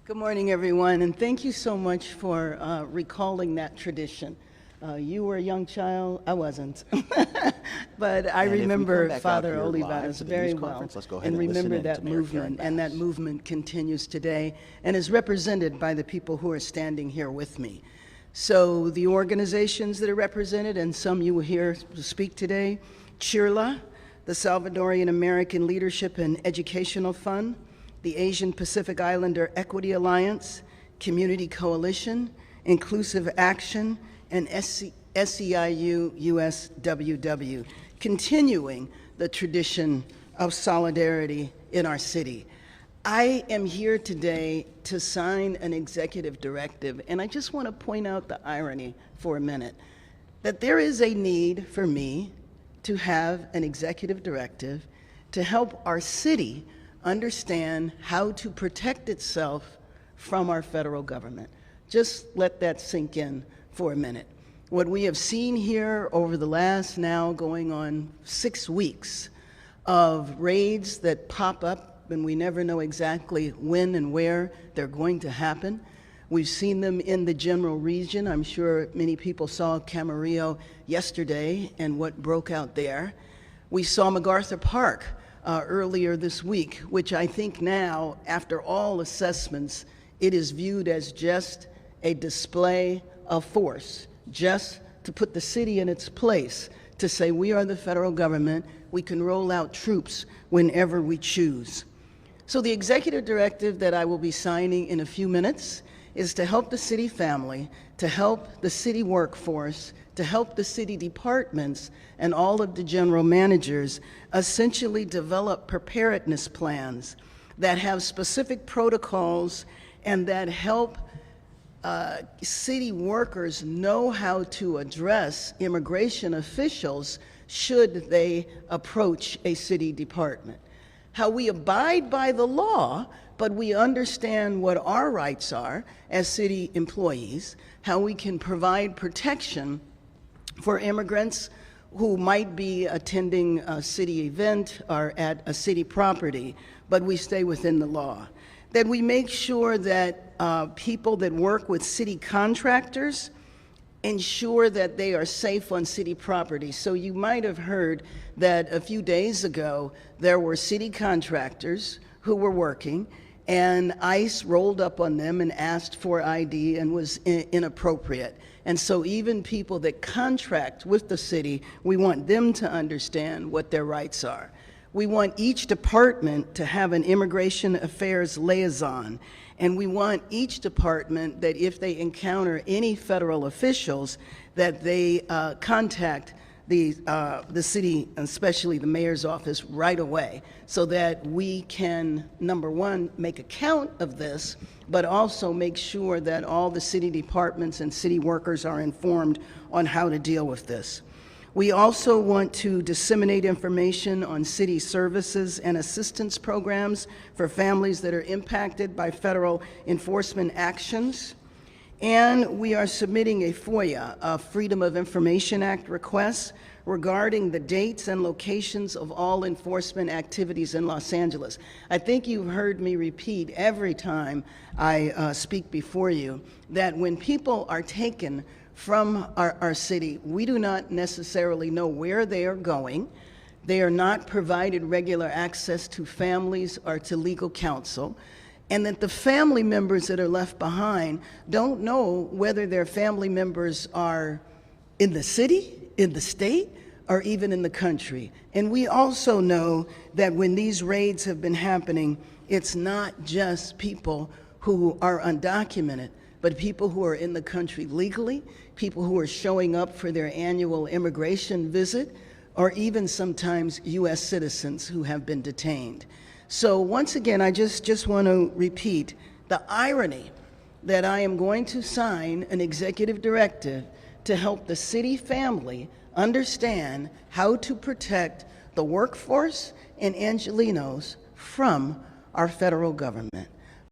Good morning, everyone, and thank you so much for recalling that tradition. You were a young child, I wasn't, but I remember Father Olivares very well, and remember that movement, and that movement continues today and is represented by the people who are standing here with me. So the organizations that are represented, and some you will hear speak today, CHIRLA, the Salvadorian American Leadership and Educational Fund, the Asian Pacific Islander Equity Alliance, Community Coalition, Inclusive Action, and SEIU USWW, continuing the tradition of solidarity in our city. I am here today to sign an executive directive, and I just want to point out the irony for a minute, that there is a need for me to have an executive directive to help our city understand how to protect itself from our federal government. Just let that sink in for a minute. What we have seen here over the last now going on 6 weeks of raids that pop up and we never know exactly when and where they're going to happen. We've seen them in the general region. I'm sure many people saw Camarillo yesterday and what broke out there. We saw MacArthur Park earlier this week, which I think now, after all assessments, it is viewed as just a display of force, just to put the city in its place, to say we are the federal government, we can roll out troops whenever we choose. So the executive directive that I will be signing in a few minutes is to help the city family, to help the city workforce, to help the city departments and all of the general managers essentially develop preparedness plans that have specific protocols and that help city workers know how to address immigration officials should they approach a city department. How we abide by the law, but we understand what our rights are as city employees, how we can provide protection for immigrants who might be attending a city event or at a city property, but we stay within the law. That we make sure that people that work with city contractors ensure that they are safe on city property. So you might have heard that a few days ago there were city contractors who were working and ICE rolled up on them and asked for ID and was inappropriate. And so even people that contract with the city, we want them to understand what their rights are. We want each department to have an immigration affairs liaison, and we want each department that if they encounter any federal officials, that they contact the city, especially the mayor's office, right away, so that we can, number one, make account of this, but also make sure that all the city departments and city workers are informed on how to deal with this. We also want to disseminate information on city services and assistance programs for families that are impacted by federal enforcement actions. And we are submitting a FOIA, a Freedom of Information Act request regarding the dates and locations of all enforcement activities in Los Angeles. I think you've heard me repeat every time I speak before you that when people are taken from our city, we do not necessarily know where they are going. They are not provided regular access to families or to legal counsel, and that the family members that are left behind don't know whether their family members are in the city, in the state, or even in the country. And we also know that when these raids have been happening, it's not just people who are undocumented, but people who are in the country legally, people who are showing up for their annual immigration visit, or even sometimes U.S. citizens who have been detained. So once again, I just want to repeat the irony that I am going to sign an executive directive to help the city family understand how to protect the workforce and Angelenos from our federal government.